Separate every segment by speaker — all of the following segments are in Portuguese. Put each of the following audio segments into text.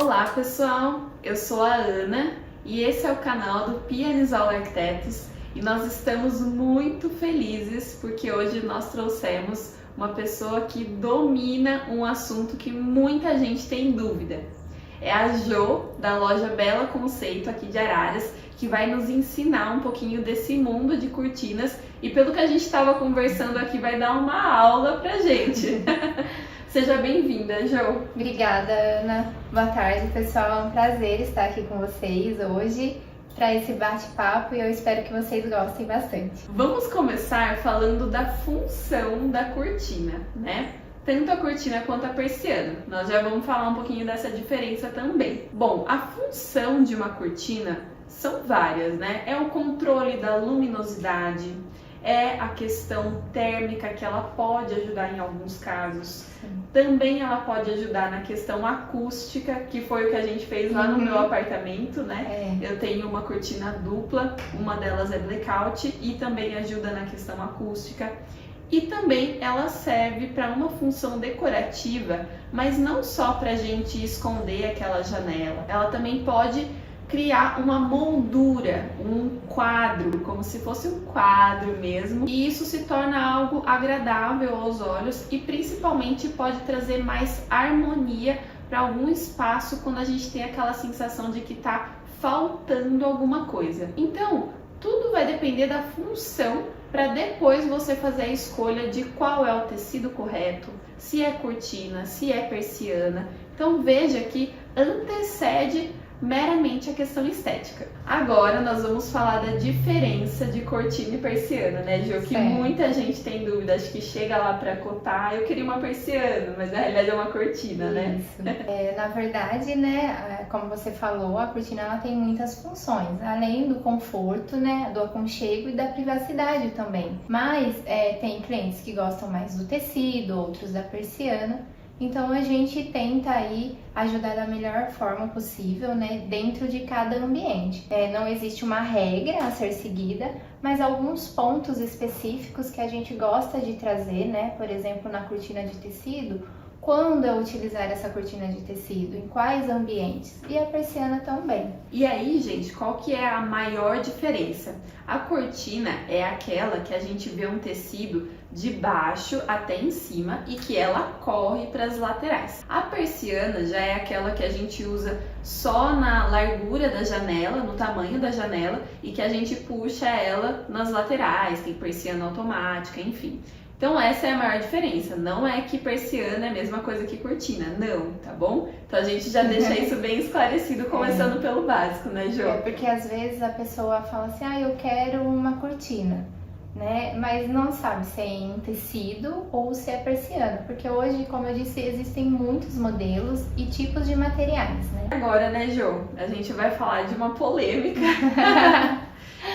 Speaker 1: Olá pessoal, eu sou a Ana e esse é o canal do Pianisol Arquitetos e nós estamos muito felizes porque hoje nós trouxemos uma pessoa que domina um assunto que muita gente tem dúvida. É a Jo, da loja Bela Conceito aqui de Araras, que vai nos ensinar um pouquinho desse mundo de cortinas e pelo que a gente estava conversando aqui vai dar uma aula pra gente. Seja bem-vinda, Jo.
Speaker 2: Obrigada, Ana. Boa tarde, pessoal. É um prazer estar aqui com vocês hoje para esse bate-papo e eu espero que vocês gostem bastante.
Speaker 1: Vamos começar falando da função da cortina, né? Tanto a cortina quanto a persiana. Nós já vamos falar um pouquinho dessa diferença também. Bom, a função de uma cortina são várias, né? É o controle da luminosidade, é a questão térmica que ela pode ajudar em alguns casos. Sim. Também ela pode ajudar na questão acústica, que foi o que a gente fez lá no meu apartamento, né? Eu tenho uma cortina dupla, uma delas é blackout e também ajuda na questão acústica. E também ela serve para uma função decorativa, mas não só para a gente esconder aquela janela. Ela também pode criar uma moldura, um quadro, como se fosse um quadro mesmo. E isso se torna algo agradável aos olhos e principalmente pode trazer mais harmonia para algum espaço quando a gente tem aquela sensação de que está faltando alguma coisa. Então, tudo vai depender da função para depois você fazer a escolha de qual é o tecido correto, se é cortina, se é persiana. Então veja que antecede meramente a questão estética. Agora nós vamos falar da diferença de cortina e persiana, né, Jo? Que muita gente tem dúvida, acho que chega lá para cotar, eu queria uma persiana, mas na realidade é uma cortina, né?
Speaker 2: Isso. Na verdade, né, como você falou, a cortina ela tem muitas funções, além do conforto, né, do aconchego e da privacidade também. Mas tem clientes que gostam mais do tecido, outros da persiana. Então a gente tenta aí ajudar da melhor forma possível, né, dentro de cada ambiente. Não existe uma regra a ser seguida, mas alguns pontos específicos que a gente gosta de trazer, né, por exemplo, na cortina de tecido, quando eu utilizar essa cortina de tecido, em quais ambientes, e a persiana também.
Speaker 1: E aí, gente, qual que é a maior diferença? A cortina é aquela que a gente vê um tecido de baixo até em cima e que ela corre para as laterais. A persiana já é aquela que a gente usa só na largura da janela, no tamanho da janela, e que a gente puxa ela nas laterais, tem persiana automática, enfim. Então essa é a maior diferença, não é que persiana é a mesma coisa que cortina, não, tá bom? Então a gente já deixa isso bem esclarecido, começando pelo básico, né, Jo?
Speaker 2: Porque às vezes a pessoa fala assim, eu quero uma cortina, né? Mas não sabe se é em tecido ou se é persiana, porque hoje, como eu disse, existem muitos modelos e tipos de materiais, né?
Speaker 1: Agora, né, Jo, a gente vai falar de uma polêmica,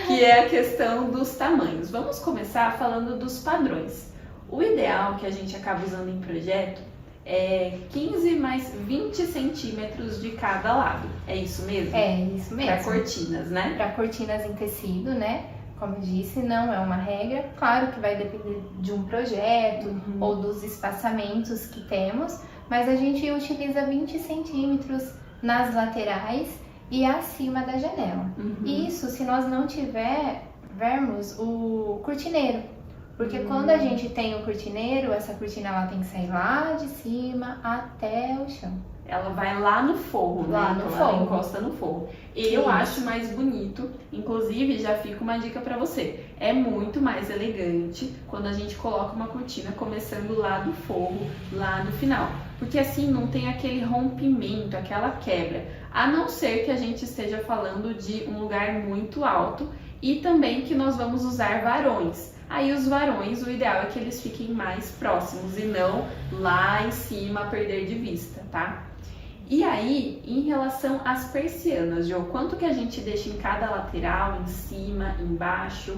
Speaker 1: que é a questão dos tamanhos. Vamos começar falando dos padrões. O ideal que a gente acaba usando em projeto é 15 mais 20 centímetros de cada lado. É isso mesmo?
Speaker 2: É isso mesmo.
Speaker 1: Para cortinas, né?
Speaker 2: Para cortinas em tecido, né? Como eu disse, não é uma regra. Claro que vai depender de um projeto ou dos espaçamentos que temos, mas a gente utiliza 20 centímetros nas laterais e acima da janela. Isso se nós não tivermos o cortineiro. Porque quando a gente tem o cortineiro, essa cortina ela tem que sair lá de cima até o chão.
Speaker 1: Ela vai lá no forro,
Speaker 2: lá
Speaker 1: né?
Speaker 2: No
Speaker 1: então
Speaker 2: forro.
Speaker 1: Ela encosta no forro. Eu acho mais bonito, inclusive já fica uma dica pra você. É muito mais elegante quando a gente coloca uma cortina começando lá do forro, lá no final. Porque assim não tem aquele rompimento, aquela quebra. A não ser que a gente esteja falando de um lugar muito alto e também que nós vamos usar varões. Aí os varões, o ideal é que eles fiquem mais próximos e não lá em cima a perder de vista, tá? E aí, em relação às persianas, Jo, quanto que a gente deixa em cada lateral, em cima, embaixo?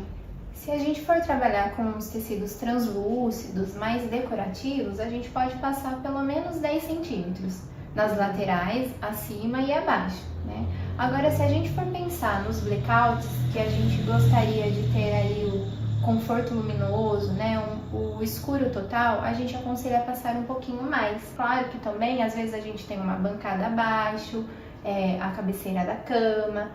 Speaker 2: Se a gente for trabalhar com os tecidos translúcidos, mais decorativos, a gente pode passar pelo menos 10 centímetros nas laterais, acima e abaixo, né? Agora, se a gente for pensar nos blackouts, que a gente gostaria de ter aí o conforto luminoso, né? o escuro total, a gente aconselha passar um pouquinho mais. Claro que também, às vezes a gente tem uma bancada abaixo, a cabeceira da cama,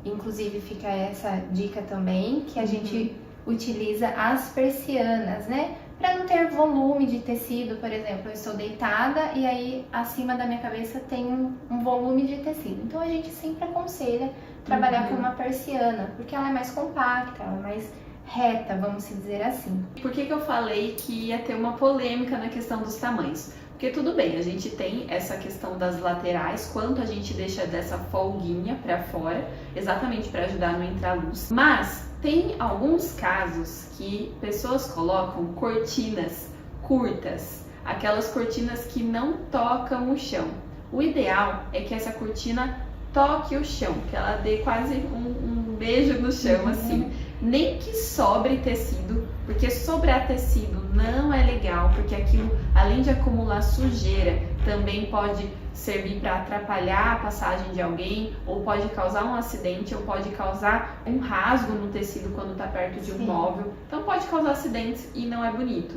Speaker 2: inclusive fica essa dica também, que a gente utiliza as persianas, né? Para não ter volume de tecido, por exemplo, eu estou deitada e aí acima da minha cabeça tem um volume de tecido. Então a gente sempre aconselha trabalhar com uma persiana, porque ela é mais compacta, ela é mais reta, vamos dizer assim.
Speaker 1: Por que eu falei que ia ter uma polêmica na questão dos tamanhos? Porque tudo bem, a gente tem essa questão das laterais, quanto a gente deixa dessa folguinha para fora, exatamente para ajudar a não entrar luz. Mas tem alguns casos que pessoas colocam cortinas curtas, aquelas cortinas que não tocam o chão. O ideal é que essa cortina toque o chão, que ela dê quase um beijo no chão, assim. Nem que sobre tecido, porque sobrar tecido não é legal, porque aquilo, além de acumular sujeira, também pode servir para atrapalhar a passagem de alguém, ou pode causar um acidente, ou pode causar um rasgo no tecido quando está perto de um móvel. Então pode causar acidentes e não é bonito.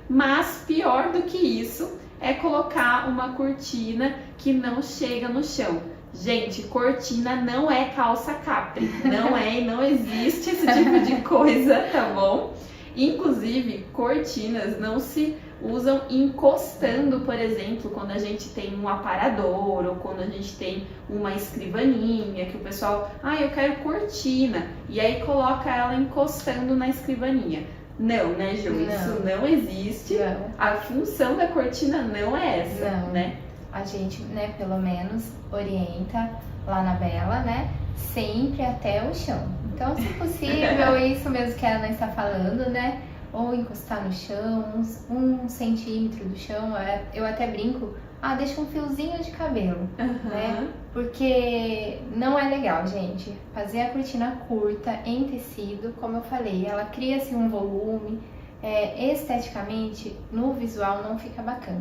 Speaker 1: Mas pior do que isso é colocar uma cortina que não chega no chão. Gente, cortina não é calça capri, não é e não existe esse tipo de coisa, tá bom? Inclusive, cortinas não se usam encostando, por exemplo, quando a gente tem um aparador ou quando a gente tem uma escrivaninha, que o pessoal, eu quero cortina, e aí coloca ela encostando na escrivaninha. Não, né, Ju? Isso não existe.
Speaker 2: Não.
Speaker 1: A função da cortina não é essa, né?
Speaker 2: A gente, né, pelo menos orienta lá na Bela, né, sempre até o chão. Então, se possível, isso mesmo que a Ana está falando, né, ou encostar no chão, uns 1 centímetro do chão, eu até brinco, deixa um fiozinho de cabelo, né, porque não é legal, gente, fazer a cortina curta em tecido, como eu falei, ela cria-se um volume, esteticamente, no visual não fica bacana.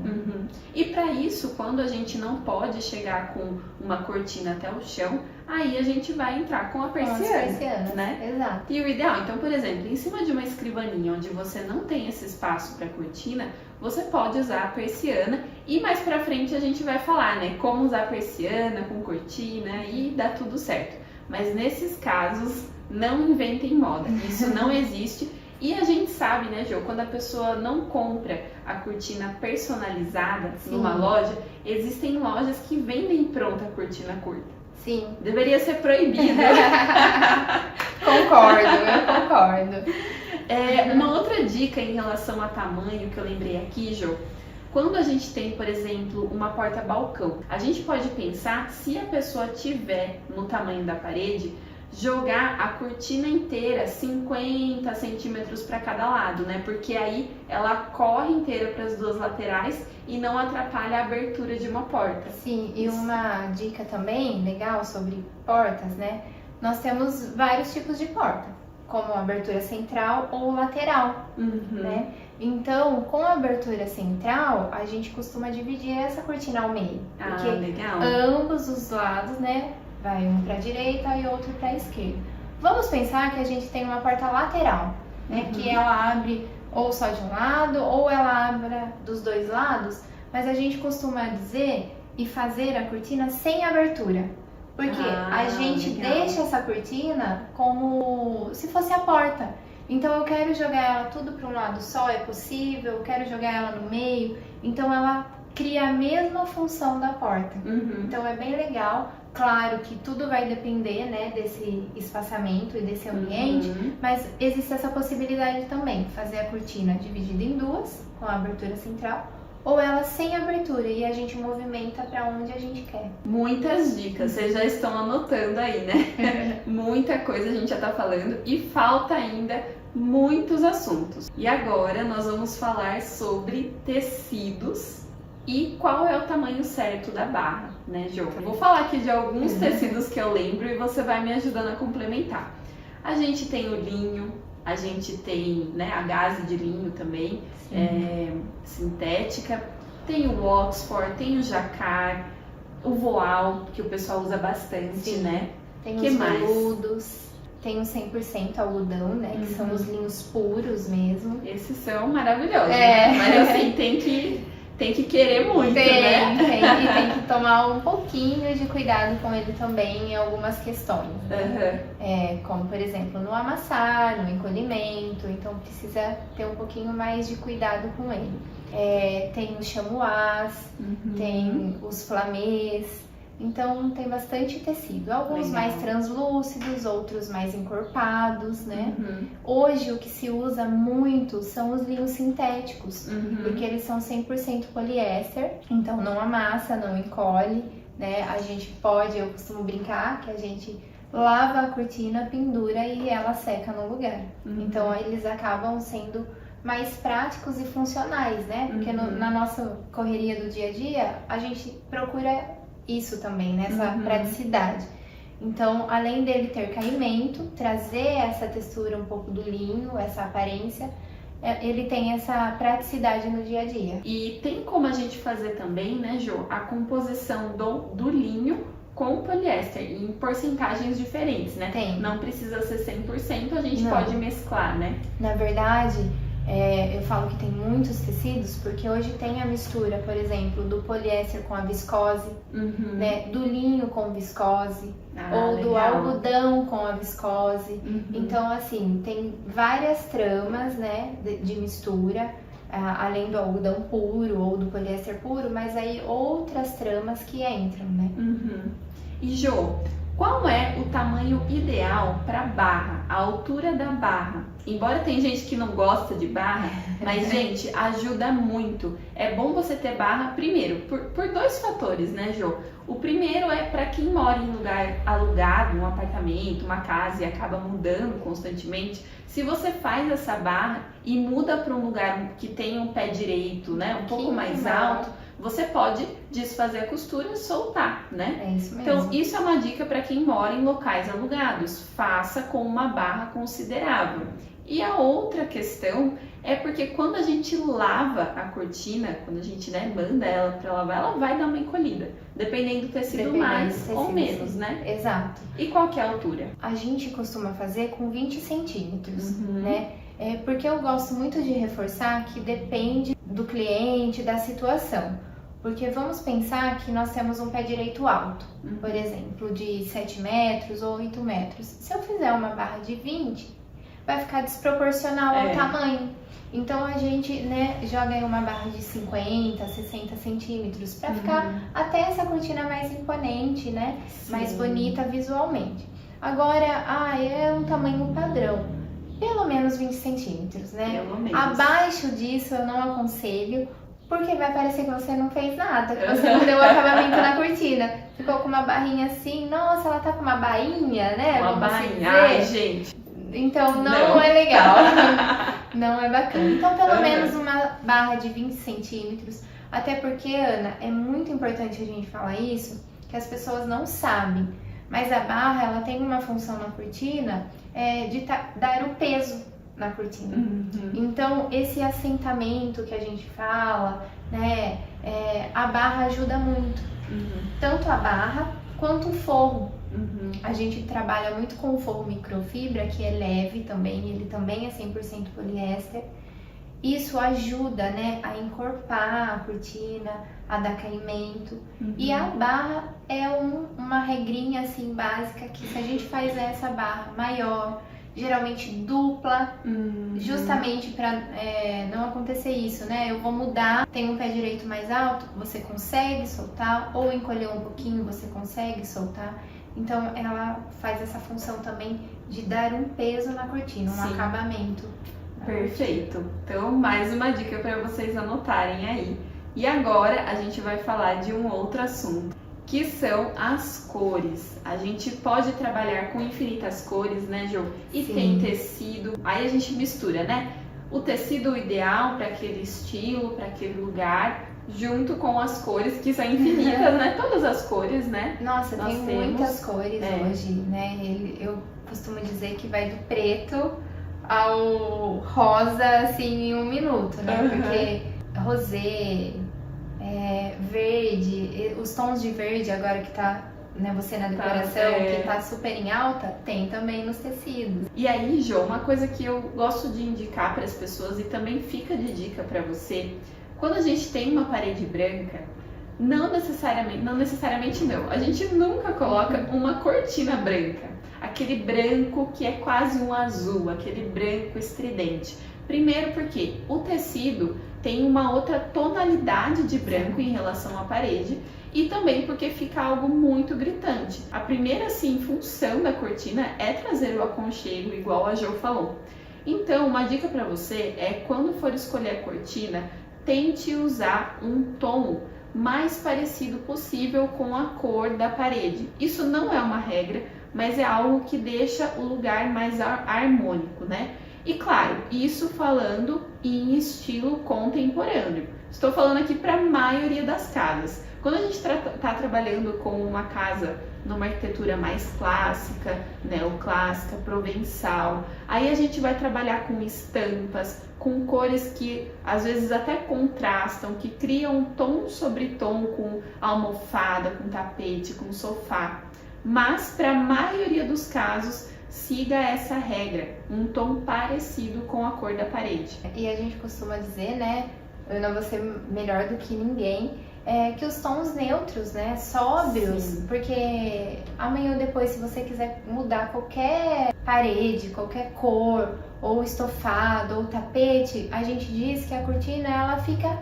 Speaker 1: E para isso, quando a gente não pode chegar com uma cortina até o chão, aí a gente vai entrar com a persiana, né?
Speaker 2: Exato.
Speaker 1: E o ideal, então, por exemplo, em cima de uma escrivaninha onde você não tem esse espaço para cortina, você pode usar a persiana e mais para frente a gente vai falar, né, como usar a persiana com cortina e dá tudo certo. Mas nesses casos, não inventem moda, isso não existe. E a gente sabe, né, Jo, quando a pessoa não compra a cortina personalizada numa loja, existem lojas que vendem pronta a cortina curta.
Speaker 2: Sim.
Speaker 1: Deveria ser proibido.
Speaker 2: Eu concordo.
Speaker 1: Uma outra dica em relação a tamanho que eu lembrei aqui, Jo, quando a gente tem, por exemplo, uma porta-balcão, a gente pode pensar, se a pessoa tiver no tamanho da parede, jogar a cortina inteira 50 centímetros para cada lado, né? Porque aí ela corre inteira para as duas laterais e não atrapalha a abertura de uma porta.
Speaker 2: Sim, e uma dica também legal sobre portas, né? Nós temos vários tipos de porta, como abertura central ou lateral, né? Então, com a abertura central, a gente costuma dividir essa cortina ao meio. Porque
Speaker 1: legal.
Speaker 2: Ambos os lados, né? Vai um para a direita e outro para a esquerda. Vamos pensar que a gente tem uma porta lateral, né? Que ela abre ou só de um lado ou ela abre dos dois lados, mas a gente costuma dizer e fazer a cortina sem abertura. Porque a gente deixa essa cortina como se fosse a porta. Então eu quero jogar ela tudo para um lado só, é possível, eu quero jogar ela no meio, então ela cria a mesma função da porta. Então é bem legal. Claro que tudo vai depender, né, desse espaçamento e desse ambiente, mas existe essa possibilidade também, fazer a cortina dividida em duas, com a abertura central, ou ela sem abertura e a gente movimenta para onde a gente quer.
Speaker 1: Muitas dicas, vocês já estão anotando aí, né? Muita coisa a gente já tá falando e falta ainda muitos assuntos. E agora nós vamos falar sobre tecidos e qual é o tamanho certo da barra, né, Jo? Eu vou falar aqui de alguns tecidos que eu lembro e você vai me ajudando a complementar. A gente tem o linho, a gente tem, né, a gaze de linho também, sintética, tem o Oxford, tem o jacquard, o voal, que o pessoal usa bastante, né?
Speaker 2: Tem
Speaker 1: que
Speaker 2: os
Speaker 1: mais?
Speaker 2: veludos. tem o 100% algodão, né? Que são os linhos puros mesmo.
Speaker 1: Esses são maravilhosos,
Speaker 2: É.
Speaker 1: né? Mas assim, tem que querer muito, né?
Speaker 2: Tem que tomar um pouquinho de cuidado com ele também em algumas questões. Como, por exemplo, no amassar, no encolhimento. Então, precisa ter um pouquinho mais de cuidado com ele. Tem os chamois, tem os flamês. Então, tem bastante tecido. Alguns mais translúcidos, outros mais encorpados, né? Hoje, o que se usa muito são os linhos sintéticos, porque eles são 100% poliéster, então não amassa, não encolhe, né? A gente pode, eu costumo brincar que a gente lava a cortina, pendura e ela seca no lugar. Então, eles acabam sendo mais práticos e funcionais, né? Porque na nossa correria do dia a dia, a gente procura isso também, né? Essa praticidade. Então, além dele ter caimento, trazer essa textura um pouco do linho, essa aparência, ele tem essa praticidade no dia a dia.
Speaker 1: E tem como a gente fazer também, né, Jo, a composição do linho com poliéster em porcentagens diferentes, né?
Speaker 2: Tem.
Speaker 1: Não precisa ser 100%, a gente pode mesclar, né?
Speaker 2: Na verdade, eu falo que tem muitos tecidos porque hoje tem a mistura, por exemplo, do poliéster com a viscose, né? Do linho com viscose, ou do algodão com a viscose. Então, assim, tem várias tramas, né, de mistura, além do algodão puro ou do poliéster puro, mas aí outras tramas que entram, né?
Speaker 1: E Jo, qual é o tamanho ideal para barra, a altura da barra? Embora tem gente que não gosta de barra, mas gente, ajuda muito. É bom você ter barra primeiro, por dois fatores, né, Jo? O primeiro é para quem mora em lugar alugado, um apartamento, uma casa e acaba mudando constantemente. Se você faz essa barra e muda para um lugar que tem um pé direito, né, um pouco mais alto, você pode desfazer a costura e soltar, né?
Speaker 2: É isso mesmo.
Speaker 1: Então, isso é uma dica para quem mora em locais alugados. Faça com uma barra considerável. E a outra questão é porque quando a gente lava a cortina, quando a gente, né, manda ela para lavar, ela vai dar uma encolhida, dependendo do tecido mais ou menos, né?
Speaker 2: Exato.
Speaker 1: E qual que é a altura?
Speaker 2: A gente costuma fazer com 20 centímetros, né? Porque eu gosto muito de reforçar que depende do cliente, da situação. Porque vamos pensar que nós temos um pé direito alto, por exemplo, de 7 metros ou 8 metros. Se eu fizer uma barra de 20, vai ficar desproporcional ao tamanho. Então a gente, né, joga em uma barra de 50, 60 centímetros para ficar até essa cortina mais imponente, né? Mais bonita visualmente. Agora, é um tamanho padrão. Pelo menos 20 centímetros, né?
Speaker 1: Pelo menos.
Speaker 2: Abaixo disso eu não aconselho, porque vai parecer que você não fez nada, que você não deu o acabamento na cortina. Ficou com uma barrinha assim, nossa, ela tá com uma bainha, né?
Speaker 1: Uma bainha, ai, gente.
Speaker 2: Então não é legal, não é bacana. Então pelo menos uma barra de 20 centímetros, até porque, Ana, é muito importante a gente falar isso, que as pessoas não sabem, mas a barra, ela tem uma função na cortina de dar o peso na cortina. Então esse assentamento que a gente fala, né, a barra ajuda muito, tanto a barra quanto o forro. A gente trabalha muito com o forro microfibra, que é leve também, ele também é 100% poliéster. Isso ajuda, né, a encorpar a cortina, a dar caimento. E a barra é uma regrinha assim básica, que se a gente faz essa barra maior, geralmente dupla, justamente para não acontecer isso, né? Eu vou mudar, tem um pé direito mais alto, você consegue soltar, ou encolher um pouquinho, você consegue soltar. Então ela faz essa função também de dar um peso na cortina, um acabamento.
Speaker 1: Perfeito. Então, mais uma dica para vocês anotarem aí. E agora a gente vai falar de um outro assunto, que são as cores. A gente pode trabalhar com infinitas cores, né, Jo? E tem tecido, aí a gente mistura, né? O tecido ideal para aquele estilo, para aquele lugar, junto com as cores que são infinitas, né? Todas as cores, né?
Speaker 2: Nossa, tem muitas cores hoje, né? Eu costumo dizer que vai do preto ao rosa, assim, em 1 minuto, né? Porque rosé, verde, os tons de verde agora que tá né, você na decoração, que tá super em alta, tem também nos tecidos.
Speaker 1: E aí, Jo, uma coisa que eu gosto de indicar para as pessoas e também fica de dica para você, quando a gente tem uma parede branca, não necessariamente não, a gente nunca coloca uma cortina branca, aquele branco que é quase um azul, aquele branco estridente. Primeiro porque o tecido tem uma outra tonalidade de branco em relação à parede e também porque fica algo muito gritante. A primeira, assim, função da cortina é trazer o aconchego, igual a Jo falou. Então, uma dica para você é, quando for escolher a cortina, tente usar um tom mais parecido possível com a cor da parede. Isso não é uma regra, mas é algo que deixa o lugar mais harmônico, né? E claro, isso falando em estilo contemporâneo. Estou falando aqui para a maioria das casas. Quando a gente está trabalhando com uma casa numa arquitetura mais clássica, neoclássica, provençal, aí a gente vai trabalhar com estampas, com cores que às vezes até contrastam, que criam tom sobre tom com almofada, com tapete, com sofá. Mas para a maioria dos casos, siga essa regra, um tom parecido com a cor da parede.
Speaker 2: E a gente costuma dizer, né, eu não vou ser melhor do que ninguém, que os tons neutros, né, sóbrios,
Speaker 1: Sim.
Speaker 2: porque amanhã ou depois, se você quiser mudar qualquer parede, qualquer cor, ou estofado, ou tapete, a gente diz que a cortina, ela fica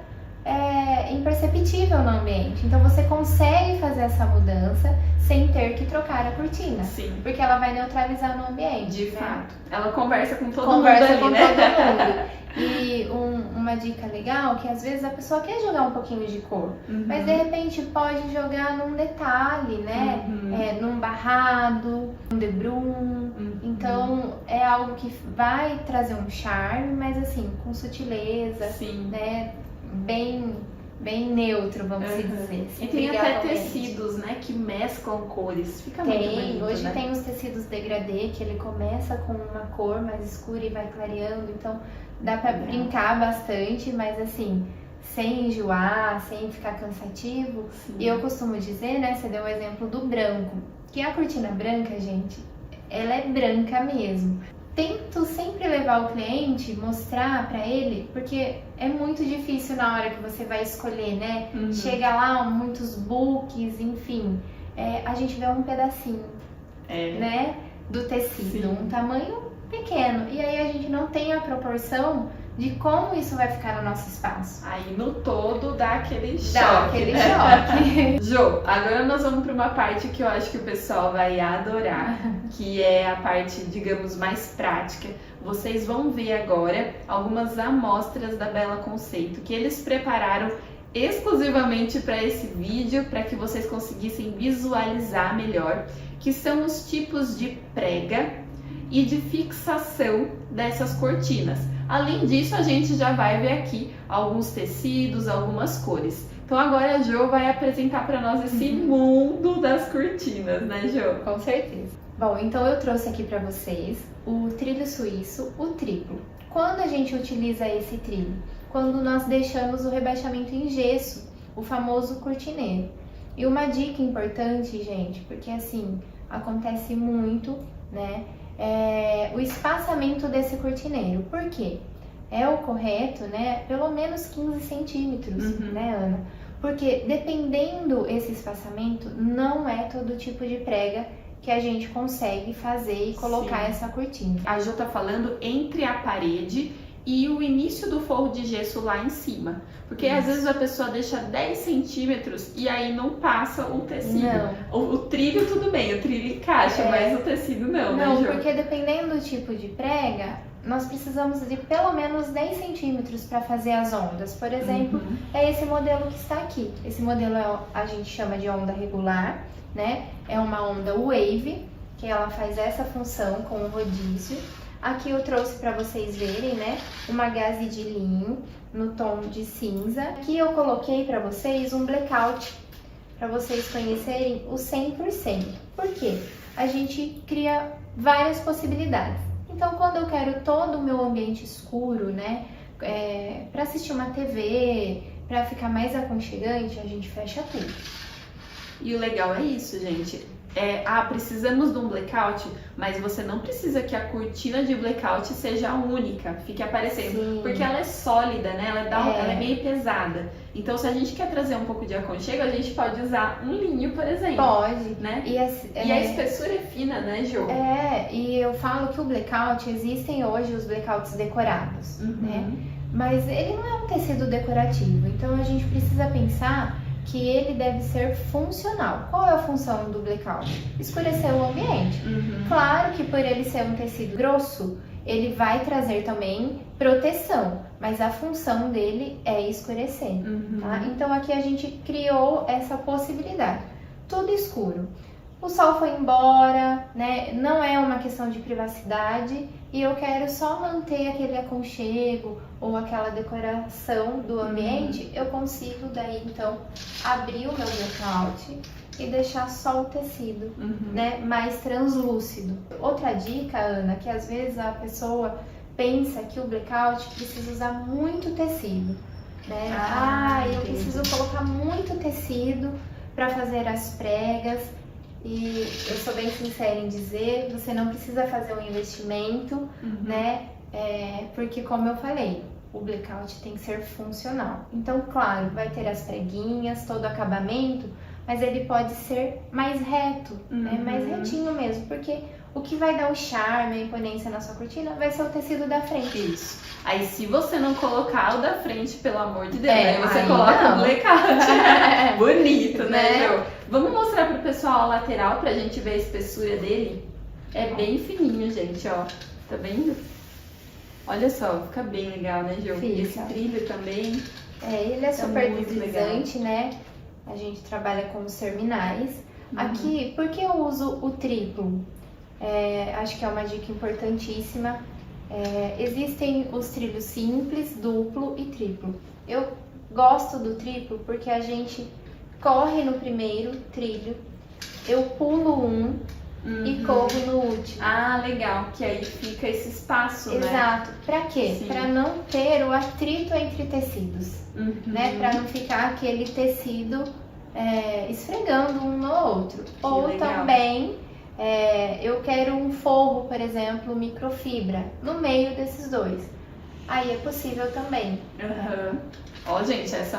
Speaker 2: imperceptível no ambiente. Então você consegue fazer essa mudança sem ter que trocar a cortina.
Speaker 1: Sim.
Speaker 2: Porque ela vai neutralizar no ambiente.
Speaker 1: De
Speaker 2: né?
Speaker 1: fato. Ela conversa com todo
Speaker 2: Conversa
Speaker 1: mundo ali,
Speaker 2: com
Speaker 1: né?
Speaker 2: todo mundo. E uma dica legal, que às vezes a pessoa quer jogar um pouquinho de cor, mas de repente pode jogar num detalhe, né? Num barrado, num debrum. Então é algo que vai trazer um charme, mas assim, com sutileza,
Speaker 1: Sim.
Speaker 2: né? Bem neutro, vamos dizer.
Speaker 1: E tem até tecidos, né, que mesclam cores. Fica muito bonito,
Speaker 2: Hoje
Speaker 1: né?
Speaker 2: tem os tecidos degradê, que ele começa com uma cor mais escura e vai clareando, então dá pra brincar bastante, mas assim, sem enjoar, sem ficar cansativo.
Speaker 1: Sim.
Speaker 2: E eu costumo dizer, né, você deu o exemplo do branco, que a cortina branca, gente, ela é branca mesmo. Tento sempre levar o cliente, mostrar pra ele, porque é muito difícil na hora que você vai escolher, né? Chega lá, muitos books, enfim, a gente vê um pedacinho, né, do tecido, um tamanho pequeno, e aí a gente não tem a proporção de como isso vai ficar no nosso espaço.
Speaker 1: Aí no todo dá aquele choque.
Speaker 2: Dá aquele choque.
Speaker 1: Jo, agora nós vamos para uma parte que eu acho que o pessoal vai adorar, que é a parte, digamos, mais prática. Vocês vão ver agora algumas amostras da Bela Conceito que eles prepararam exclusivamente para esse vídeo, para que vocês conseguissem visualizar melhor, que são os tipos de prega e de fixação dessas cortinas. Além disso, a gente já vai ver aqui alguns tecidos, algumas cores. Então agora a Jo vai apresentar para nós esse mundo das cortinas, né, Jo?
Speaker 2: Com certeza. Bom, então eu trouxe aqui para vocês o trilho suíço, o triplo. Quando a gente utiliza esse trilho? Quando nós deixamos o rebaixamento em gesso, o famoso cortineiro. E uma dica importante, gente, porque assim, acontece muito, né? O espaçamento desse cortineiro. Por quê? É o correto, né? Pelo menos 15 centímetros, né, Ana? Porque dependendo esse espaçamento, não é todo tipo de prega que a gente consegue fazer e colocar essa cortina.
Speaker 1: A Jo tá falando entre a parede e o início do forro de gesso lá em cima. Porque às vezes a pessoa deixa 10 centímetros e aí não passa o tecido. O trilho tudo bem, o trilho encaixa, mas o tecido não, né, Jo?
Speaker 2: Porque dependendo do tipo de prega, nós precisamos de pelo menos 10 centímetros para fazer as ondas. Por exemplo, é esse modelo que está aqui. Esse modelo a gente chama de onda regular, né? É uma onda wave, que ela faz essa função com o rodízio. Aqui eu trouxe para vocês verem, né, uma gaze de linho no tom de cinza. Aqui eu coloquei para vocês um blackout, para vocês conhecerem o 100%. Por quê? A gente cria várias possibilidades. Então, quando eu quero todo o meu ambiente escuro, né, para assistir uma TV, para ficar mais aconchegante, a gente fecha tudo.
Speaker 1: E o legal é isso, gente. Precisamos de um blackout, mas você não precisa que a cortina de blackout seja a única, fique aparecendo,
Speaker 2: Sim.
Speaker 1: porque ela é sólida, né? Ela é meio pesada. Então, se a gente quer trazer um pouco de aconchego, a gente pode usar um linho, por exemplo.
Speaker 2: Pode.
Speaker 1: Né? E a espessura é fina, né, Jo?
Speaker 2: E eu falo que o blackout, existem hoje os blackouts decorados, né? Mas ele não é um tecido decorativo, então a gente precisa pensar que ele deve ser funcional. Qual é a função do blackout? Escurecer o ambiente. Claro que por ele ser um tecido grosso, ele vai trazer também proteção, mas a função dele é escurecer. Tá? Então aqui a gente criou essa possibilidade. Tudo escuro. O sol foi embora, né? Não é uma questão de privacidade e eu quero só manter aquele aconchego ou aquela decoração do ambiente. Eu consigo daí então abrir o meu blackout e deixar só o tecido, né? Mais translúcido. Outra dica, Ana, que às vezes a pessoa pensa que o blackout precisa usar muito tecido, né? Eu preciso colocar muito tecido para fazer as pregas. E eu sou bem sincera em dizer, você não precisa fazer um investimento, né? Porque como eu falei, o blackout tem que ser funcional. Então, claro, vai ter as preguinhas, todo o acabamento, mas ele pode ser mais reto, né? Mais retinho mesmo, porque o que vai dar o charme, a imponência na sua cortina vai ser o tecido da frente.
Speaker 1: Isso. Aí se você não colocar o da frente, pelo amor de Deus, aí você
Speaker 2: aí
Speaker 1: coloca
Speaker 2: não.
Speaker 1: o blackout. Bonito, né,
Speaker 2: Né?
Speaker 1: Jo? Vamos mostrar pro pessoal a lateral pra gente ver a espessura dele? É bem fininho, gente, ó. Tá vendo? Olha só, fica bem legal, né, Jo?
Speaker 2: Fica.
Speaker 1: Esse trilho também.
Speaker 2: Ele é super
Speaker 1: muito
Speaker 2: deslizante, né? A gente trabalha com os terminais. Aqui, por que eu uso o triplo? Acho que é uma dica importantíssima. Existem os trilhos simples, duplo e triplo. Eu gosto do triplo porque a gente corre no primeiro trilho, eu pulo um e corro no último.
Speaker 1: Ah, legal, que aí fica esse espaço, né?
Speaker 2: Exato. Pra quê?
Speaker 1: Sim.
Speaker 2: Pra não ter o atrito entre tecidos, né? Pra não ficar aquele tecido esfregando um no outro. Ou
Speaker 1: legal.
Speaker 2: também eu quero um forro, por exemplo, microfibra no meio desses dois. Aí é possível também.
Speaker 1: Ó, gente, essa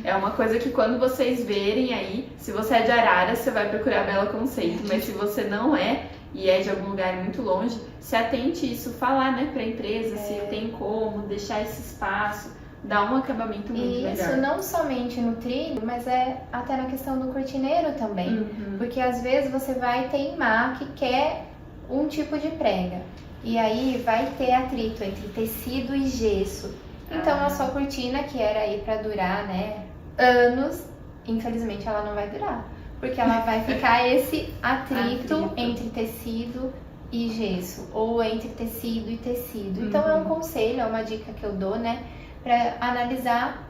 Speaker 1: é uma coisa que quando vocês verem aí, se você é de Arara, você vai procurar Bela Conceito, mas se você não é e é de algum lugar muito longe, se atente isso, falar, né, pra empresa, se tem como deixar esse espaço, dar um acabamento muito
Speaker 2: E
Speaker 1: melhor.
Speaker 2: isso não somente no trilho, mas até na questão do cortineiro também. Porque às vezes você vai teimar que quer um tipo de prega. E aí vai ter atrito entre tecido e gesso. Então a sua cortina, que era aí pra durar, né, anos, infelizmente ela não vai durar. Porque ela vai ficar esse atrito entre tecido e gesso. Ou entre tecido e tecido. Então é um conselho, é uma dica que eu dou, né, pra analisar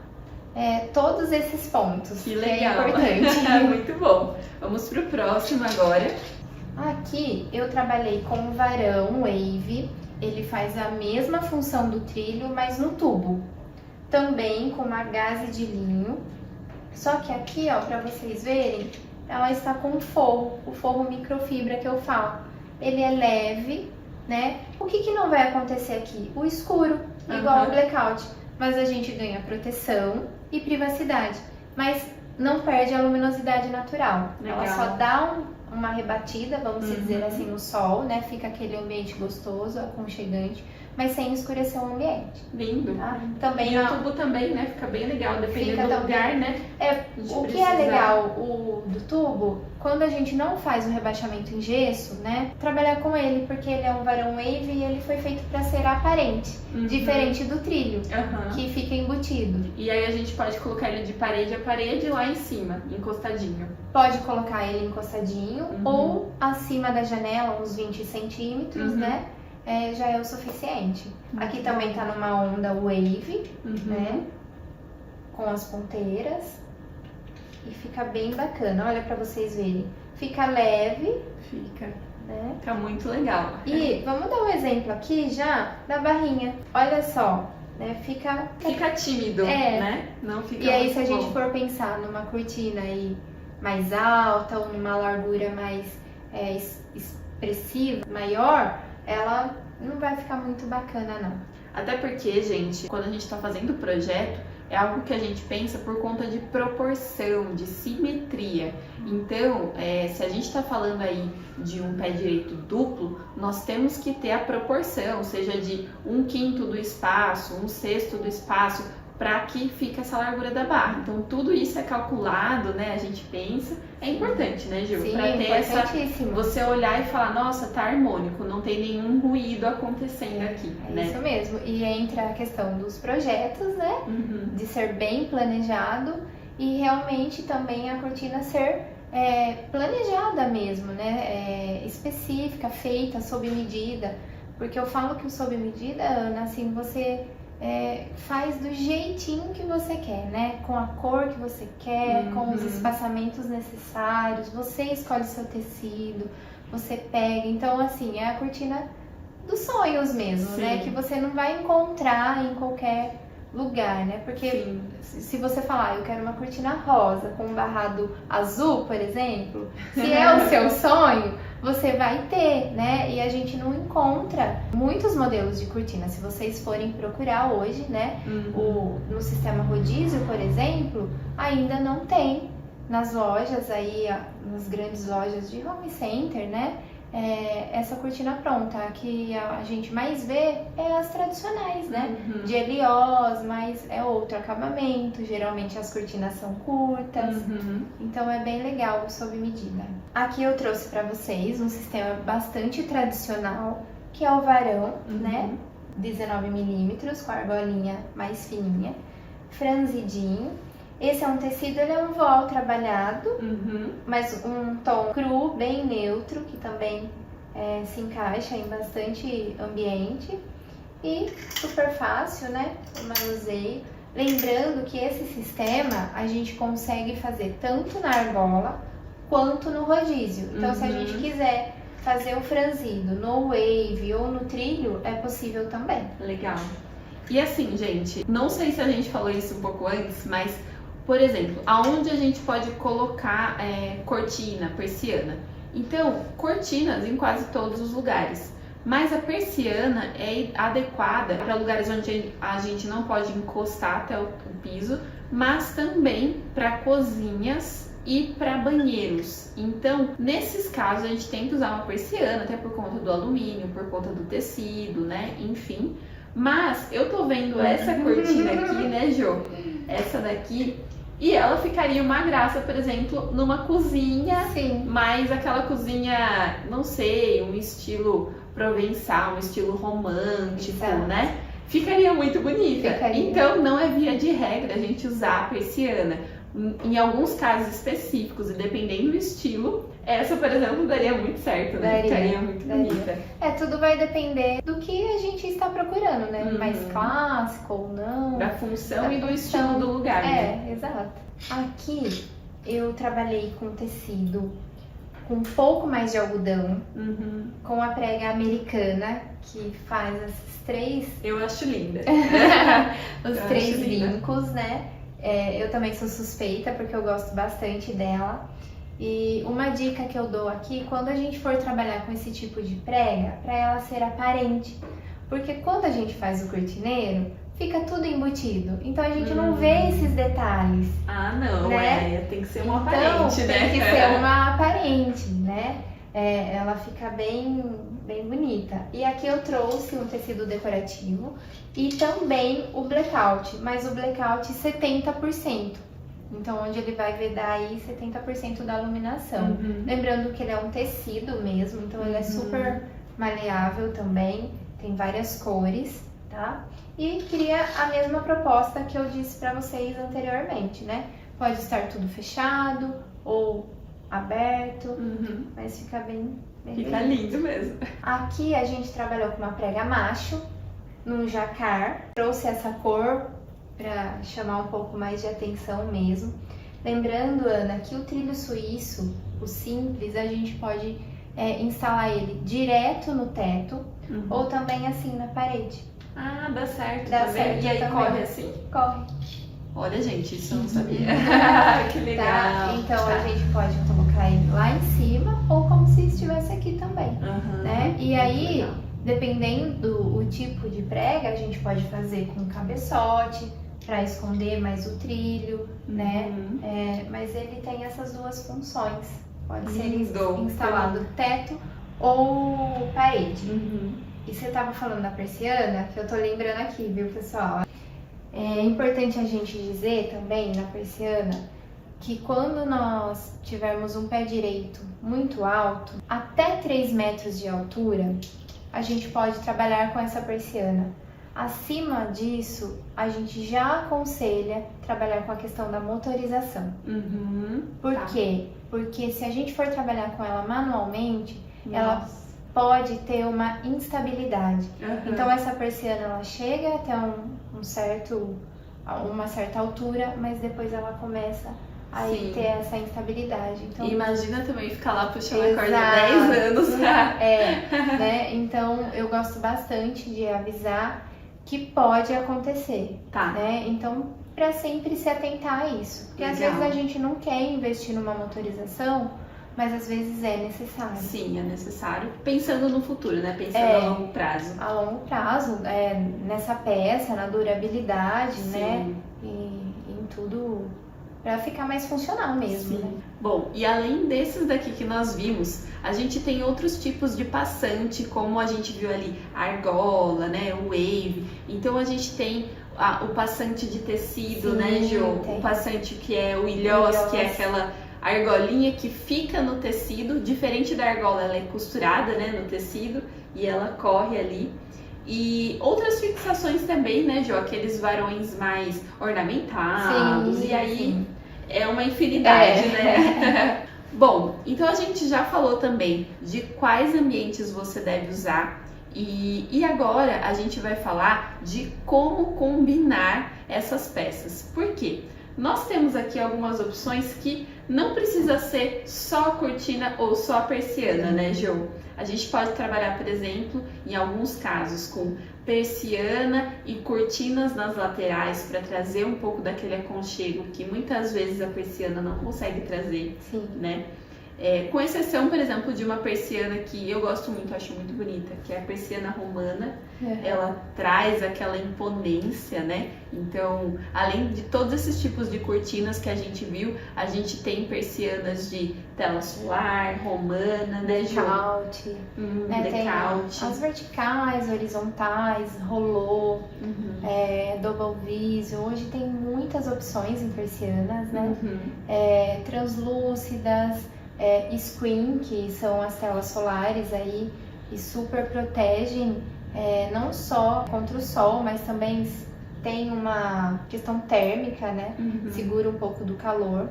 Speaker 2: todos esses pontos.
Speaker 1: Que legal.
Speaker 2: É importante.
Speaker 1: Muito bom. Vamos pro próximo agora.
Speaker 2: Aqui eu trabalhei com o varão wave, ele faz a mesma função do trilho, mas no tubo. Também com uma gaze de linho, só que aqui, ó, para vocês verem, ela está com o forro microfibra que eu falo. Ele é leve, né? O que não vai acontecer aqui? O escuro, igual o blackout, mas a gente ganha proteção e privacidade, mas não perde a luminosidade natural.
Speaker 1: Legal.
Speaker 2: Ela só dá uma rebatida, vamos dizer assim, no sol, né? Fica aquele ambiente gostoso, aconchegante, mas sem escurecer o ambiente.
Speaker 1: Lindo.
Speaker 2: Tá? Também
Speaker 1: E o tubo também, né? Fica bem legal, dependendo do lugar, né?
Speaker 2: O que é legal do tubo, quando a gente não faz o rebaixamento em gesso, né? Trabalhar com ele, porque ele é um varão wave e ele foi feito para ser aparente, diferente do trilho, que fica embutido.
Speaker 1: E aí a gente pode colocar ele de parede a parede lá em cima, encostadinho.
Speaker 2: Pode colocar ele encostadinho ou acima da janela, uns 20 centímetros, né? Já é o suficiente. Aqui também tá numa onda wave, né? Com as ponteiras. E fica bem bacana, olha pra vocês verem. Fica leve.
Speaker 1: Fica.
Speaker 2: Né?
Speaker 1: Fica muito legal.
Speaker 2: E vamos dar um exemplo aqui já da barrinha. Olha só, né? Fica
Speaker 1: tímido, né? Não fica.
Speaker 2: E aí,
Speaker 1: muito
Speaker 2: se a gente
Speaker 1: bom.
Speaker 2: for pensar numa cortina aí mais alta ou numa largura mais expressiva, maior, ela não vai ficar muito bacana, não.
Speaker 1: Até porque, gente, quando a gente está fazendo o projeto, é algo que a gente pensa por conta de proporção, de simetria. Então, se a gente está falando aí de um pé direito duplo, nós temos que ter a proporção, seja de 1/5 do espaço, 1/6 do espaço, para que fique essa largura da barra. Então, tudo isso é calculado, né? A gente pensa. É importante, né, Gil?
Speaker 2: Sim,
Speaker 1: para ter essa.
Speaker 2: importantíssimo.
Speaker 1: Você olhar e falar, nossa, tá harmônico, não tem nenhum ruído acontecendo aqui, né?
Speaker 2: Isso mesmo. E entra a questão dos projetos, né? De ser bem planejado e realmente também a cortina ser planejada mesmo, né? Específica, feita sob medida. Porque eu falo que o sob medida, Ana, assim, você faz do jeitinho que você quer, né? Com a cor que você quer, com os espaçamentos necessários, você escolhe seu tecido, você pega. Então, assim, é a cortina dos sonhos mesmo,
Speaker 1: Sim.
Speaker 2: né? Que você não vai encontrar em qualquer lugar, né? Porque
Speaker 1: Sim.
Speaker 2: se você falar, eu quero uma cortina rosa com um barrado azul, por exemplo, se é o seu sonho, você vai ter, né? E a gente não encontra muitos modelos de cortina. Se vocês forem procurar hoje, né? No sistema rodízio, por exemplo, ainda não tem nas lojas aí, nas grandes lojas de home center, né? Essa cortina pronta. A que a gente mais vê é as tradicionais, né? De heliós, mas é outro acabamento. Geralmente as cortinas são curtas, então é bem legal sob medida. Aqui eu trouxe para vocês um sistema bastante tradicional, que é o varão, né? 19 milímetros, com a argolinha mais fininha, franzidinho. Esse é um tecido, ele é um voal trabalhado, mas um tom cru, bem neutro, que também se encaixa em bastante ambiente. E super fácil, né? O manuseio. Lembrando que esse sistema a gente consegue fazer tanto na argola quanto no rodízio. Então, se a gente quiser fazer o franzido no wave ou no trilho, é possível também.
Speaker 1: Legal. E assim, gente, não sei se a gente falou isso um pouco antes, mas, por exemplo, aonde a gente pode colocar cortina, persiana? Então, cortinas em quase todos os lugares. Mas a persiana é adequada para lugares onde a gente não pode encostar até o piso, mas também para cozinhas e para banheiros. Então, nesses casos, a gente tem que usar uma persiana, até por conta do alumínio, por conta do tecido, né? Enfim. Mas eu tô vendo essa cortina aqui, né, Jô? Essa daqui. E ela ficaria uma graça, por exemplo, numa cozinha,
Speaker 2: Sim.
Speaker 1: mas aquela cozinha, não sei, um estilo provençal, um estilo romântico,
Speaker 2: Exato.
Speaker 1: né? Ficaria muito bonita.
Speaker 2: Ficaria.
Speaker 1: Então, não é via de regra a gente usar a persiana. Em alguns casos específicos, e dependendo do estilo, essa, por exemplo, daria muito certo, né? Ficaria muito bonita.
Speaker 2: Tudo vai depender do que a gente está procurando, né? Mais clássico ou não.
Speaker 1: Da função e do estilo do lugar, né?
Speaker 2: Exato. Aqui eu trabalhei com tecido com um pouco mais de algodão, com a prega americana, que faz esses três...
Speaker 1: Eu acho linda.
Speaker 2: Os três brincos, né? Eu também sou suspeita, porque eu gosto bastante dela. E uma dica que eu dou aqui, quando a gente for trabalhar com esse tipo de prega, para ela ser aparente. Porque quando a gente faz o cortineiro, fica tudo embutido. Então a gente não vê esses detalhes.
Speaker 1: Ah, não,
Speaker 2: né?
Speaker 1: Tem que ser uma aparente, né?
Speaker 2: Tem que ser uma aparente, né? Ela fica bem bonita. E aqui eu trouxe um tecido decorativo e também o blackout, mas o blackout 70%. Então, onde ele vai vedar aí 70% da iluminação. Lembrando que ele é um tecido mesmo, então ele é super maleável também, tem várias cores, tá? E cria a mesma proposta que eu disse pra vocês anteriormente, né? Pode estar tudo fechado ou aberto, mas fica bem
Speaker 1: Fica lindo mesmo.
Speaker 2: Aqui a gente trabalhou com uma prega macho, num jacar. Trouxe essa cor para chamar um pouco mais de atenção mesmo. Lembrando, Ana, que o trilho suíço, o simples, a gente pode instalar ele direto no teto ou também assim na parede.
Speaker 1: Ah, dá certo
Speaker 2: Dá
Speaker 1: também.
Speaker 2: certo
Speaker 1: E aí
Speaker 2: também.
Speaker 1: corre assim?
Speaker 2: Corre.
Speaker 1: Olha, gente, isso eu não sabia. Que legal.
Speaker 2: Tá? Então
Speaker 1: Tá.
Speaker 2: a gente pode colocar ele lá em cima ou como se estivesse aqui também, né? E aí,
Speaker 1: Legal.
Speaker 2: dependendo do tipo de prega, a gente pode fazer com cabeçote para esconder mais o trilho, né? Mas ele tem essas duas funções. Pode ser
Speaker 1: Lindo.
Speaker 2: instalado teto ou parede.
Speaker 1: Uhum.
Speaker 2: E você estava falando da persiana, que eu tô lembrando aqui, viu, pessoal? É importante a gente dizer também na persiana que quando nós tivermos um pé direito muito alto, até 3 metros de altura, a gente pode trabalhar com essa persiana. Acima disso, a gente já aconselha trabalhar com a questão da motorização. Por
Speaker 1: Tá.
Speaker 2: quê? Porque se a gente for trabalhar com ela manualmente, ela
Speaker 1: Nossa.
Speaker 2: pode ter uma instabilidade.
Speaker 1: Uhum.
Speaker 2: Então essa persiana ela chega até uma certa altura, mas depois ela começa a
Speaker 1: Sim.
Speaker 2: ter essa instabilidade. Então,
Speaker 1: E imagina também ficar lá puxando a corda
Speaker 2: Exato.
Speaker 1: 10 anos.
Speaker 2: né? Então eu gosto bastante de avisar que pode acontecer,
Speaker 1: Tá.
Speaker 2: né? Então, para sempre se atentar a isso. Porque às
Speaker 1: Legal.
Speaker 2: vezes a gente não quer investir numa motorização, mas às vezes é necessário.
Speaker 1: Sim, é necessário. Pensando no futuro, né? Pensando a longo prazo.
Speaker 2: A longo prazo, nessa peça, na durabilidade,
Speaker 1: Sim.
Speaker 2: né? E em tudo para ficar mais funcional mesmo,
Speaker 1: Sim.
Speaker 2: né?
Speaker 1: Bom, e além desses daqui que nós vimos, a gente tem outros tipos de passante, como a gente viu ali, a argola, né, o wave. Então a gente tem o passante de tecido,
Speaker 2: Sim,
Speaker 1: né, Jo?
Speaker 2: tem.
Speaker 1: O passante que é o ilhós, que é
Speaker 2: Ilhós.
Speaker 1: aquela argolinha que fica no tecido, diferente da argola, ela é costurada, né, no tecido e ela corre ali. E outras fixações também, né, Jo? Aqueles varões mais ornamentados, e aí
Speaker 2: sim.
Speaker 1: é uma infinidade,
Speaker 2: É.
Speaker 1: né? Bom, então a gente já falou também de quais ambientes você deve usar e agora a gente vai falar de como combinar essas peças. Por quê? Nós temos aqui algumas opções que não precisa ser só a cortina ou só a persiana, né, Jo? A gente pode trabalhar, por exemplo, em alguns casos com persiana e cortinas nas laterais para trazer um pouco daquele aconchego que muitas vezes a persiana não consegue trazer,
Speaker 2: Sim.
Speaker 1: né? Com exceção, por exemplo, de uma persiana que eu gosto muito, acho muito bonita, que é a persiana romana. Ela traz aquela imponência, né? Então, além de todos esses tipos de cortinas que a gente viu, a gente tem persianas de tela solar, romana, né, Jo?
Speaker 2: Decaute. Tem
Speaker 1: Decaute.
Speaker 2: as verticais, horizontais, rolô, double vision. Hoje tem muitas opções em persianas, né? Translúcidas, screen, que são as telas solares aí e super protegem não só contra o sol, mas também tem uma questão térmica, né? Segura um pouco do calor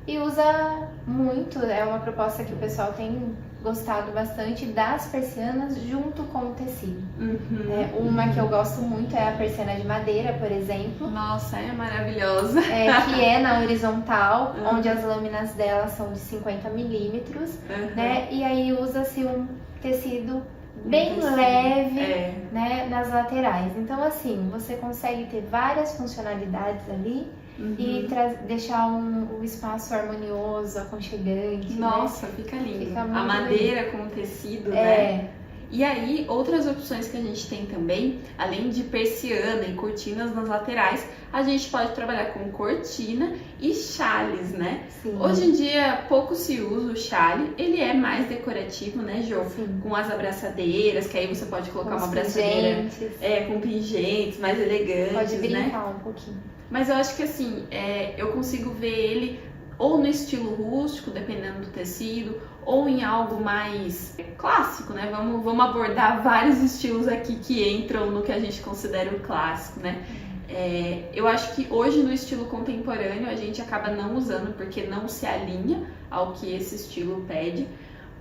Speaker 2: e usa muito, é uma proposta que o pessoal tem gostado bastante das persianas junto com o tecido. Uma que eu gosto muito é a persiana de madeira, por exemplo.
Speaker 1: Nossa, é maravilhosa.
Speaker 2: Que é na horizontal, onde as lâminas dela são de 50 milímetros, né? E aí usa-se um tecido bem leve, né, nas laterais. Então, assim, você consegue ter várias funcionalidades ali e deixar o espaço harmonioso, aconchegante.
Speaker 1: Nossa,
Speaker 2: né?
Speaker 1: fica lindo.
Speaker 2: Fica
Speaker 1: A
Speaker 2: muito
Speaker 1: madeira com o tecido, né? E aí, outras opções que a gente tem também, além de persiana e cortinas nas laterais, a gente pode trabalhar com cortina e chales, né?
Speaker 2: Sim.
Speaker 1: Hoje em dia, pouco se usa o chale, ele é mais decorativo, né, Jo?
Speaker 2: Sim.
Speaker 1: Com as abraçadeiras, que aí você pode colocar
Speaker 2: Com
Speaker 1: uma
Speaker 2: os
Speaker 1: abraçadeira
Speaker 2: pingentes.
Speaker 1: com pingentes, mais elegantes,
Speaker 2: Pode
Speaker 1: né?
Speaker 2: brincar um pouquinho.
Speaker 1: Mas eu acho que assim, eu consigo ver ele ou no estilo rústico, dependendo do tecido, ou em algo mais clássico, né? Vamos abordar vários estilos aqui que entram no que a gente considera o clássico, né? Eu acho que hoje no estilo contemporâneo a gente acaba não usando porque não se alinha ao que esse estilo pede,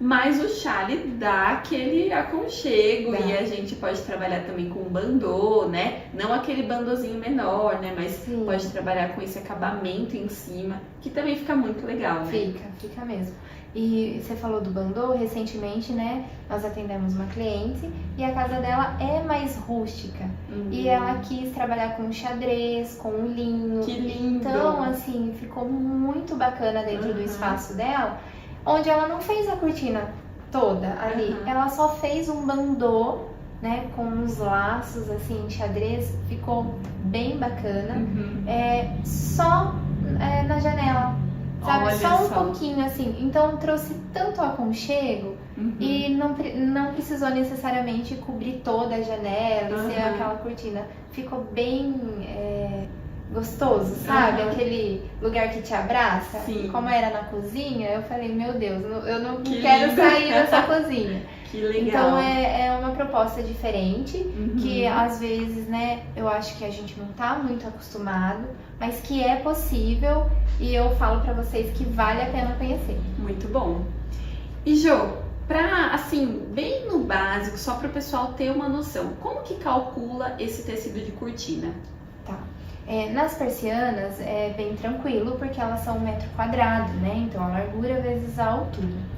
Speaker 1: mas o chale dá aquele aconchego
Speaker 2: Dá.
Speaker 1: e a gente pode trabalhar também com bandô, né? Não aquele bandôzinho menor, né? Mas
Speaker 2: Sim.
Speaker 1: pode trabalhar com esse acabamento em cima, que também fica muito legal, né?
Speaker 2: Fica mesmo. E você falou do bandô, recentemente, né, nós atendemos uma cliente e a casa dela é mais rústica. E ela quis trabalhar com xadrez, com linho.
Speaker 1: Que lindo!
Speaker 2: Então, assim, ficou muito bacana dentro do espaço dela, onde ela não fez a cortina toda ali. Ela só fez um bandô, né, com uns laços, assim, em xadrez. Ficou bem bacana. Só na janela. Sabe,
Speaker 1: Olha
Speaker 2: só um
Speaker 1: só.
Speaker 2: pouquinho assim. Então trouxe tanto aconchego e não precisou necessariamente cobrir toda a janela e ser aquela cortina. Ficou bem gostoso, sabe? Aquele lugar que te abraça.
Speaker 1: Sim.
Speaker 2: Como era na cozinha, eu falei, meu Deus, eu não
Speaker 1: Que
Speaker 2: quero
Speaker 1: lindo.
Speaker 2: sair dessa cozinha.
Speaker 1: Que legal!
Speaker 2: Então é uma proposta diferente, que às vezes, né, eu acho que a gente não tá muito acostumado, mas que é possível e eu falo pra vocês que vale a pena conhecer.
Speaker 1: Muito bom. E Jô, pra, assim, bem no básico, só para o pessoal ter uma noção, como que calcula esse tecido de cortina?
Speaker 2: Tá. Nas persianas é bem tranquilo, porque elas são 1 metro quadrado, né? Então a largura vezes a altura.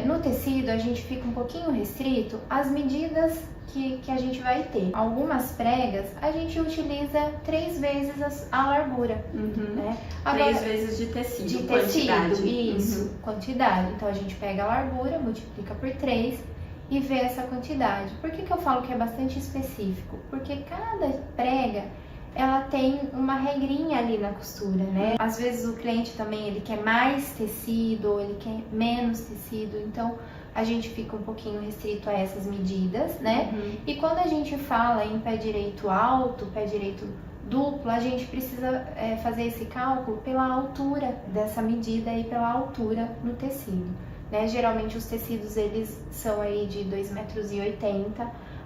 Speaker 2: No tecido a gente fica um pouquinho restrito às medidas que a gente vai ter. Algumas pregas a gente utiliza 3 vezes a largura, né?
Speaker 1: 3 vezes de tecido,
Speaker 2: De
Speaker 1: quantidade.
Speaker 2: tecido, isso, quantidade. Então a gente pega a largura, multiplica por 3 e vê essa quantidade. Por que eu falo que é bastante específico? Porque cada prega ela tem uma regrinha ali na costura, né? Às vezes o cliente também ele quer mais tecido ou ele quer menos tecido, então a gente fica um pouquinho restrito a essas medidas, né? E quando a gente fala em pé direito alto, pé direito duplo, a gente precisa fazer esse cálculo pela altura dessa medida e pela altura no tecido, né? Geralmente os tecidos eles são aí de 2,80 metros.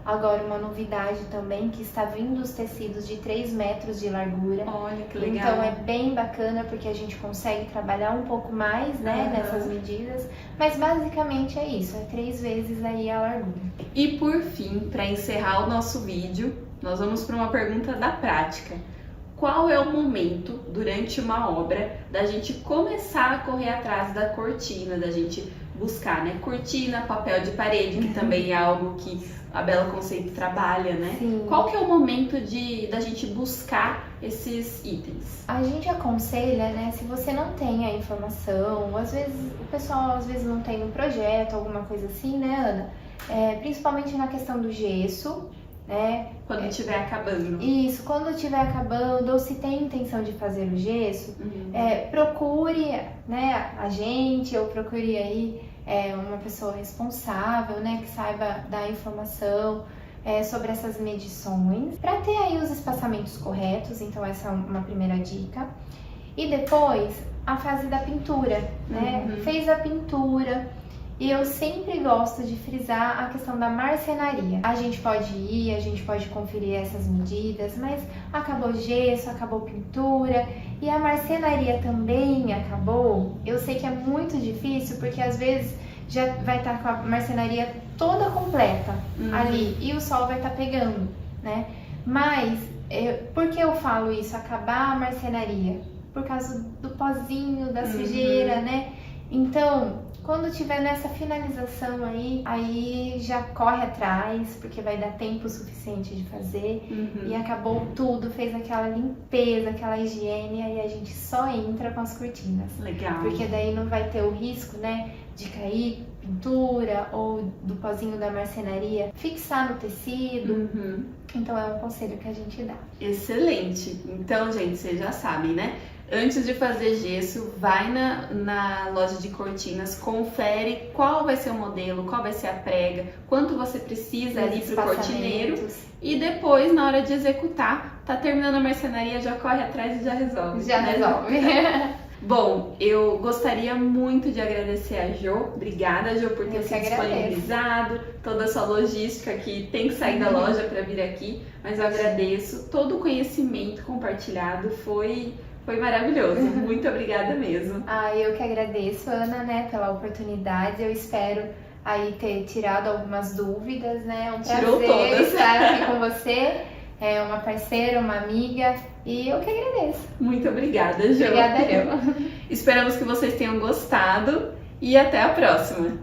Speaker 2: Agora uma novidade também que está vindo os tecidos de 3 metros de largura.
Speaker 1: Olha que legal.
Speaker 2: Então é bem bacana porque a gente consegue trabalhar um pouco mais, né, nessas medidas. Mas basicamente é isso, é 3 vezes aí a largura.
Speaker 1: E por fim, para encerrar o nosso vídeo, nós vamos para uma pergunta da prática. Qual é o momento, durante uma obra, da gente começar a correr atrás da cortina, da gente buscar, né? Cortina, papel de parede, que também é algo que a Bela Conceito trabalha, né?
Speaker 2: Sim.
Speaker 1: Qual que é o momento da gente buscar esses itens?
Speaker 2: A gente aconselha, né, se você não tem a informação, às vezes o pessoal não tem um projeto, alguma coisa assim, né, Ana? Principalmente na questão do gesso, né?
Speaker 1: Quando estiver acabando.
Speaker 2: Isso, quando estiver acabando, ou se tem intenção de fazer o gesso, procure, né, a gente, ou procure aí uma pessoa responsável, né, que saiba dar informação sobre essas medições, para ter aí os espaçamentos corretos. Então essa é uma primeira dica. E depois, a fase da pintura, né? Fez a pintura, e eu sempre gosto de frisar a questão da marcenaria. A gente pode ir, a gente pode conferir essas medidas, mas acabou gesso, acabou pintura e a marcenaria também acabou. Eu sei que é muito difícil porque às vezes já vai estar com a marcenaria toda completa ali e o sol vai estar pegando, né? Mas por que eu falo isso? Acabar a marcenaria? Por causa do pozinho, da sujeira, né? Então, quando tiver nessa finalização aí já corre atrás, porque vai dar tempo suficiente de fazer. E acabou tudo, fez aquela limpeza, aquela higiene, aí a gente só entra com as cortinas.
Speaker 1: Legal.
Speaker 2: Porque daí não vai ter o risco, né, de cair pintura ou do pozinho da marcenaria fixar no tecido. Então é um conselho que a gente dá.
Speaker 1: Excelente. Então, gente, vocês já sabem, né? Antes de fazer gesso, vai na loja de cortinas, confere qual vai ser o modelo, qual vai ser a prega, quanto você precisa ali pro cortineiro. E depois, na hora de executar, tá terminando a marcenaria, já corre atrás e já resolve.
Speaker 2: Já resolve.
Speaker 1: Bom, eu gostaria muito de agradecer a Jo. Obrigada, Jo, por ter se disponibilizado, toda a sua logística que tem que sair da loja para vir aqui. Mas eu agradeço todo o conhecimento compartilhado, foi Foi maravilhoso. Muito obrigada mesmo.
Speaker 2: Eu que agradeço, Ana, né, pela oportunidade. Eu espero aí ter tirado algumas dúvidas, né? É um
Speaker 1: Tirou
Speaker 2: prazer
Speaker 1: todas.
Speaker 2: estar aqui com você. É uma parceira, uma amiga, e eu que agradeço.
Speaker 1: Muito obrigada, Jo.
Speaker 2: Obrigada eu.
Speaker 1: Esperamos que vocês tenham gostado e até a próxima.